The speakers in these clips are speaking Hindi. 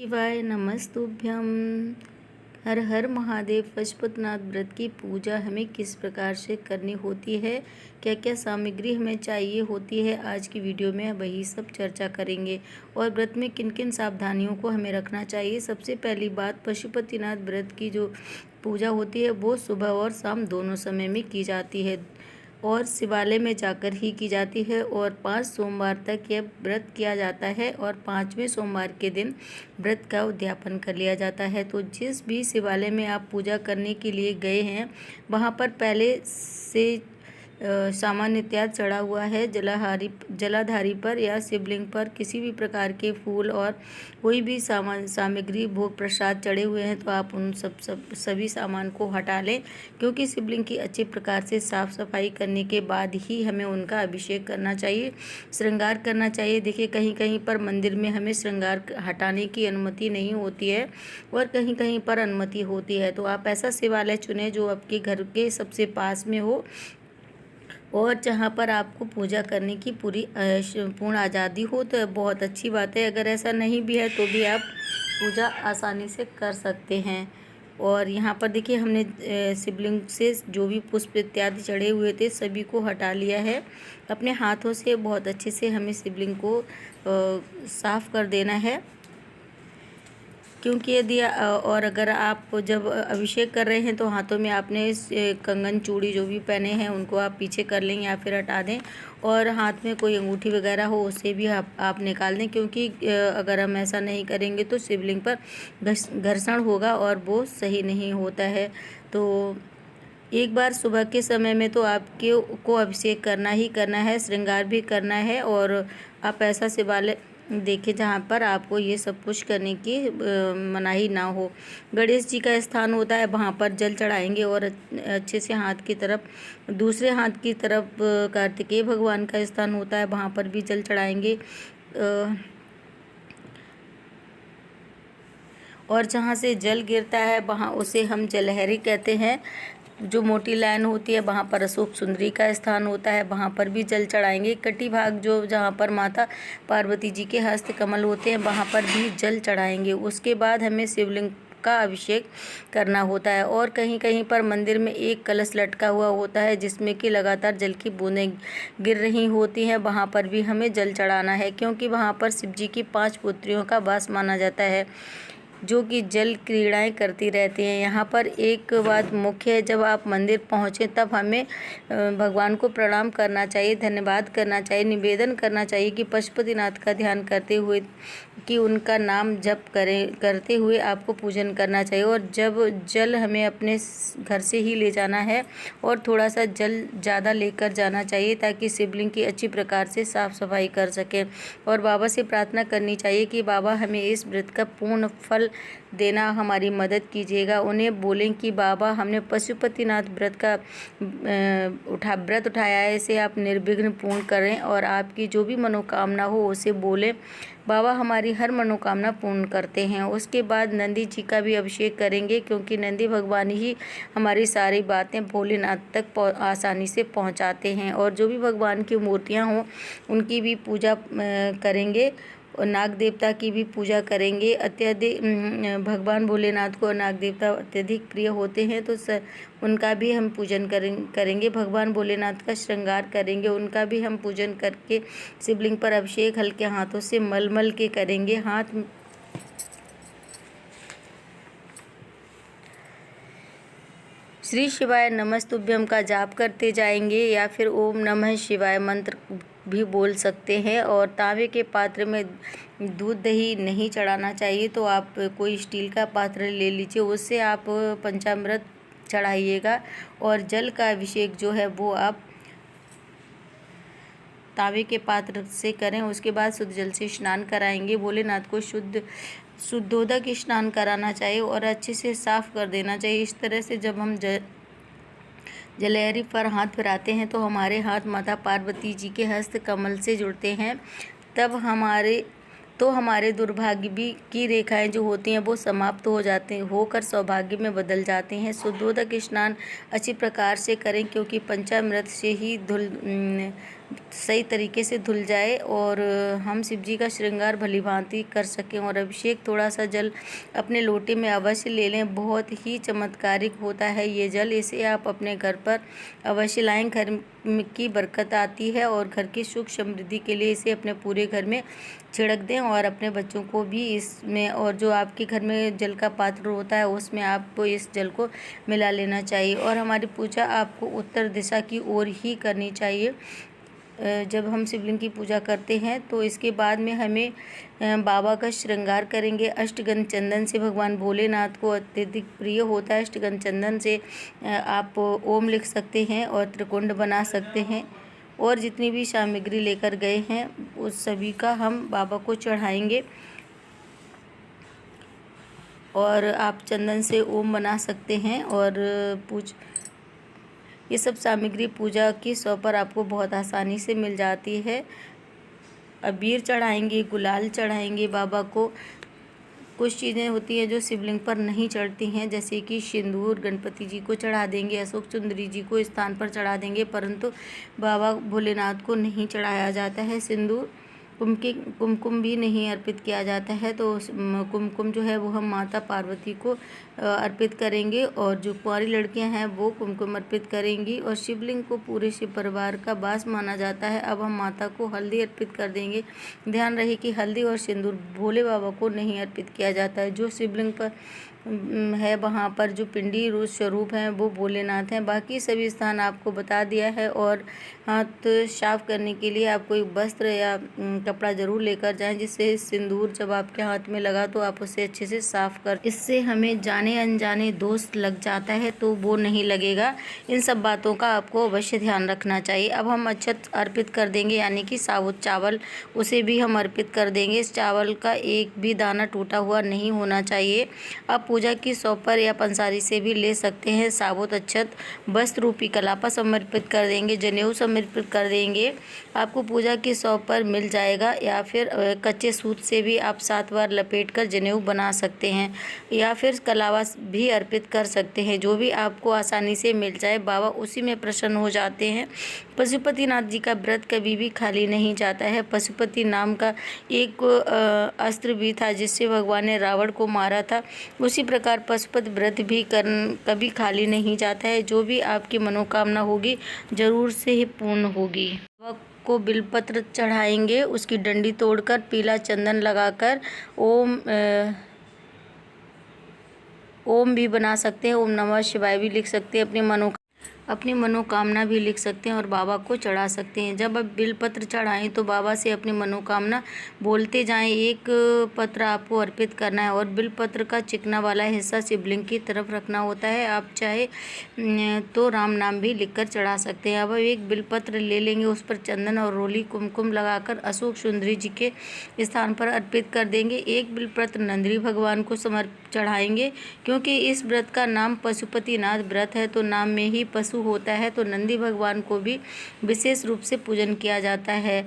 शिवाय नमस्तुभ्यम। हर हर महादेव। पशुपतिनाथ व्रत की पूजा हमें किस प्रकार से करनी होती है, क्या क्या सामग्री हमें चाहिए होती है, आज की वीडियो में वही सब चर्चा करेंगे। और व्रत में किन किन सावधानियों को हमें रखना चाहिए। सबसे पहली बात, पशुपतिनाथ व्रत की जो पूजा होती है वो सुबह और शाम दोनों समय में की जाती है और शिवालय में जाकर ही की जाती है। और 5 सोमवार तक यह व्रत किया जाता है और 5वें सोमवार के दिन व्रत का उद्यापन कर लिया जाता है। तो जिस भी शिवालय में आप पूजा करने के लिए गए हैं वहाँ पर पहले से सामान्य त्याग चढ़ा हुआ है जलाधारी पर या शिवलिंग पर किसी भी प्रकार के फूल और कोई भी सामग्री भोग प्रसाद चढ़े हुए हैं तो आप उन सभी सामान को हटा लें, क्योंकि शिवलिंग की अच्छे प्रकार से साफ सफाई करने के बाद ही हमें उनका अभिषेक करना चाहिए, श्रृंगार करना चाहिए। देखिए, कहीं कहीं पर मंदिर में हमें श्रृंगार हटाने की अनुमति नहीं होती है और कहीं कहीं पर अनुमति होती है। तो आप ऐसा शिवालय चुनें जो आपके घर के सबसे पास में हो और जहाँ पर आपको पूजा करने की पूर्ण आज़ादी हो। तो बहुत अच्छी बात है। अगर ऐसा नहीं भी है तो भी आप पूजा आसानी से कर सकते हैं। और यहाँ पर देखिए, हमने शिवलिंग से जो भी पुष्प इत्यादि चढ़े हुए थे सभी को हटा लिया है। अपने हाथों से बहुत अच्छे से हमें शिवलिंग को साफ़ कर देना है, क्योंकि यदि और अगर आप जब अभिषेक कर रहे हैं तो हाथों में आपने कंगन चूड़ी जो भी पहने हैं उनको आप पीछे कर लें या फिर हटा दें। और हाथ में कोई अंगूठी वगैरह हो उसे भी आप निकाल दें, क्योंकि अगर हम ऐसा नहीं करेंगे तो शिवलिंग पर घर्षण होगा और वो सही नहीं होता है। तो एक बार सुबह के समय में तो आपके को अभिषेक करना ही करना है, श्रृंगार भी करना है। और आप ऐसा शिवालय देखिए जहाँ पर आपको ये सब कुछ करने की मनाही ना हो। गणेश जी का स्थान होता है, वहाँ पर जल चढ़ाएंगे और अच्छे से हाथ की तरफ, दूसरे हाथ की तरफ कार्तिकेय भगवान का स्थान होता है, वहाँ पर भी जल चढ़ाएंगे। और जहाँ से जल गिरता है वहाँ उसे हम जलहरी कहते हैं। जो मोटी लाइन होती है वहाँ पर अशोक सुंदरी का स्थान होता है, वहाँ पर भी जल चढ़ाएंगे। कटी भाग जो जहाँ पर माता पार्वती जी के हस्त कमल होते हैं वहाँ पर भी जल चढ़ाएंगे। उसके बाद हमें शिवलिंग का अभिषेक करना होता है। और कहीं कहीं पर मंदिर में एक कलश लटका हुआ होता है जिसमें कि लगातार जल की बूंदें गिर रही होती हैं, वहाँ पर भी हमें जल चढ़ाना है, क्योंकि वहाँ पर शिव जी की 5 पुत्रियों का वास माना जाता है जो कि जल क्रीड़ाएँ करती रहती हैं। यहाँ पर एक बात मुख्य है, जब आप मंदिर पहुँचें तब हमें भगवान को प्रणाम करना चाहिए, धन्यवाद करना चाहिए, निवेदन करना चाहिए कि पशुपतिनाथ का ध्यान करते हुए कि उनका नाम जप करते हुए आपको पूजन करना चाहिए। और जब जल हमें अपने घर से ही ले जाना है और थोड़ा सा जल ज़्यादा लेकर जाना चाहिए ताकि शिवलिंग की अच्छी प्रकार से साफ़ सफाई कर सकें। और बाबा से प्रार्थना करनी चाहिए कि बाबा हमें इस व्रत का पूर्ण फल देना, हमारी मदद कीजिएगा। उन्हें बोलें कि बाबा हमने पशुपतिनाथ व्रत का व्रत उठाया है, इसे आप निर्विघ्न पूर्ण करें और आपकी जो भी मनोकामना हो उसे बोलें। बाबा हमारी हर मनोकामना पूर्ण करते हैं। उसके बाद नंदी जी का भी अभिषेक करेंगे, क्योंकि नंदी भगवान ही हमारी सारी बातें भोलेनाथ तक आसानी से पहुंचाते हैं। और जो भी भगवान की मूर्तियां हों उनकी भी पूजा करेंगे और नाग देवता की भी पूजा करेंगे। अत्यधिक भगवान भोलेनाथ को नाग देवता अत्यधिक प्रिय होते हैं, तो उनका भी हम पूजन करेंगे। भगवान भोलेनाथ का श्रृंगार करेंगे, उनका भी हम पूजन करके शिवलिंग पर अभिषेक हल्के हाथों से मल के करेंगे। हाथ श्री शिवाय नमस्तुभ्यम का जाप करते जाएंगे या फिर ओम नमः शिवाय मंत्र भी बोल सकते हैं। और तांबे के पात्र में दूध दही नहीं चढ़ाना चाहिए, तो आप कोई स्टील का पात्र ले लीजिए, उससे आप पंचामृत चढ़ाइएगा। और जल का अभिषेक जो है वो आप तांबे के पात्र से करें। उसके बाद शुद्ध जल से स्नान कराएंगे। भोलेनाथ को शुद्धोदक स्नान कराना चाहिए और अच्छे से साफ़ कर देना चाहिए। इस तरह से जब हम जलहरी पर हाथ फिराते हैं तो हमारे हाथ माता पार्वती जी के हस्त कमल से जुड़ते हैं, तब हमारे दुर्भाग्य भी की रेखाएं जो होती हैं वो समाप्त हो जाते हैं, होकर सौभाग्य में बदल जाते हैं। शुद्धोदक स्नान अच्छी प्रकार से करें, क्योंकि पंचामृत से ही सही तरीके से धुल जाए और हम शिव जी का श्रृंगार भलीभांति कर सकें। और अभिषेक थोड़ा सा जल अपने लोटे में अवश्य ले लें, बहुत ही चमत्कारिक होता है ये जल। इसे आप अपने घर पर अवश्य लाएं, घर की बरकत आती है और घर की सुख समृद्धि के लिए इसे अपने पूरे घर में छिड़क दें और अपने बच्चों को भी इसमें, और जो आपके घर में जल का पात्र होता है उसमें आपको इस जल को मिला लेना चाहिए। और हमारी पूजा आपको उत्तर दिशा की ओर ही करनी चाहिए। जब हम शिवलिंग की पूजा करते हैं तो इसके बाद में हमें बाबा का श्रृंगार करेंगे। अष्टगंध चंदन से भगवान भोलेनाथ को अत्यधिक प्रिय होता है। अष्टगंध चंदन से आप ओम लिख सकते हैं और त्रिकुंड बना सकते हैं, और जितनी भी सामग्री लेकर गए हैं उस सभी का हम बाबा को चढ़ाएंगे। और आप चंदन से ओम बना सकते हैं और ये सब सामग्री पूजा की शॉप पर आपको बहुत आसानी से मिल जाती है। अबीर चढ़ाएंगे, गुलाल चढ़ाएंगे बाबा को। कुछ चीज़ें होती हैं जो शिवलिंग पर नहीं चढ़ती हैं, जैसे कि सिंदूर गणपति जी को चढ़ा देंगे, अशोक सुंदरी जी को स्थान पर चढ़ा देंगे, परंतु बाबा भोलेनाथ को नहीं चढ़ाया जाता है सिंदूर। कुमकुम भी नहीं अर्पित किया जाता है। तो कुमकुम जो है वो हम माता पार्वती को अर्पित करेंगे, और जो कुंवारी लड़कियां हैं वो कुमकुम अर्पित करेंगी। और शिवलिंग को पूरे शिव परिवार का वास माना जाता है। अब हम माता को हल्दी अर्पित कर देंगे। ध्यान रहे कि हल्दी और सिंदूर भोले बाबा को नहीं अर्पित किया जाता है। जो शिवलिंग पर है वहाँ पर जो पिंडी रूप स्वरूप हैं वो भोलेनाथ हैं। बाकी सभी स्थान आपको बता दिया है। और हाथ साफ करने के लिए आप कोई वस्त्र या कपड़ा ज़रूर लेकर जाएं, जिससे सिंदूर जब आपके हाथ में लगा तो आप उसे अच्छे से साफ कर। इससे हमें जाने अनजाने दोष लग जाता है तो वो नहीं लगेगा। इन सब बातों का आपको अवश्य ध्यान रखना चाहिए। अब हम अक्षत अर्पित कर देंगे, यानी कि साबुत चावल, उसे भी हम अर्पित कर देंगे। इस चावल का एक भी दाना टूटा हुआ नहीं होना चाहिए। अब पूजा की शॉप पर या पंसारी से भी ले सकते हैं। साबुत अक्षत वस्त्र रूपी कलापा समर्पित कर देंगे, जनेऊ समर्पित कर देंगे। आपको पूजा की शॉप पर मिल जाएगा, या फिर कच्चे सूत से भी आप 7 बार लपेटकर जनेऊ बना सकते हैं, या फिर कलावा भी अर्पित कर सकते हैं। जो भी आपको आसानी से मिल जाए, बाबा उसी में प्रसन्न हो जाते हैं। पशुपतिनाथ जी का व्रत कभी भी खाली नहीं जाता है। पशुपति नाम का एक अस्त्र भी था जिससे भगवान ने रावण को मारा था। उसी प्रकार पशुपति व्रत भी कभी खाली नहीं जाता है। जो भी आपकी मनोकामना होगी जरूर से ही पूर्ण होगी। बाबा को बिलपत्र चढ़ाएंगे, उसकी डंडी तोड़कर पीला चंदन लगाकर ओम भी बना सकते हैं। ओम नमः शिवाय भी लिख सकते हैं। अपनी मनोकामना भी लिख सकते हैं और बाबा को चढ़ा सकते हैं। जब आप बिलपत्र चढ़ाएं तो बाबा से अपनी मनोकामना बोलते जाएं। एक पत्र आपको अर्पित करना है और बिलपत्र का चिकना वाला हिस्सा शिवलिंग की तरफ रखना होता है। आप चाहे तो राम नाम भी लिखकर चढ़ा सकते हैं। अब एक बिलपत्र ले लेंगे, उस पर चंदन और रोली कुमकुम लगाकर अशोक सुंदरी जी के स्थान पर अर्पित कर देंगे। एक बिलपत्र नंदी भगवान को चढ़ाएंगे, क्योंकि इस व्रत का नाम पशुपतिनाथ व्रत है, तो नाम में ही पशु होता है, तो नंदी भगवान को भी विशेष रूप से पूजन किया जाता है।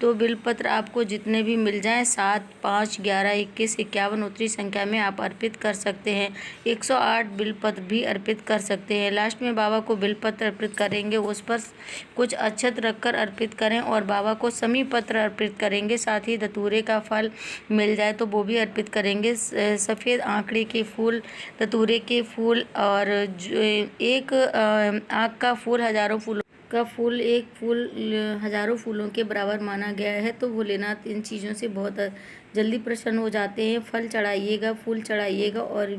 तो बिलपत्र आपको जितने भी मिल जाएं, 7, 5, 11, 21, 51 उतरी संख्या में आप अर्पित कर सकते हैं। 108 बिलपत्र भी अर्पित कर सकते हैं। लास्ट में बाबा को बिलपत्र अर्पित करेंगे, उस पर कुछ अक्षत रखकर अर्पित करें और बाबा को समी पत्र अर्पित करेंगे। साथ ही धतूरे का फल मिल जाए तो वो भी अर्पित करेंगे। सफ़ेद आंकड़े के फूल, धतूरे के फूल और एक आँख का फूल, एक फूल हजारों फूलों के बराबर माना गया है। तो भोलेनाथ इन चीज़ों से बहुत जल्दी प्रसन्न हो जाते हैं। फल चढ़ाइएगा, फूल चढ़ाइएगा। और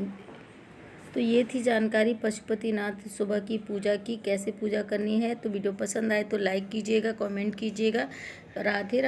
तो ये थी जानकारी पशुपतिनाथ सुबह की पूजा की, कैसे पूजा करनी है। तो वीडियो पसंद आए तो लाइक कीजिएगा, कमेंट कीजिएगा। राधे।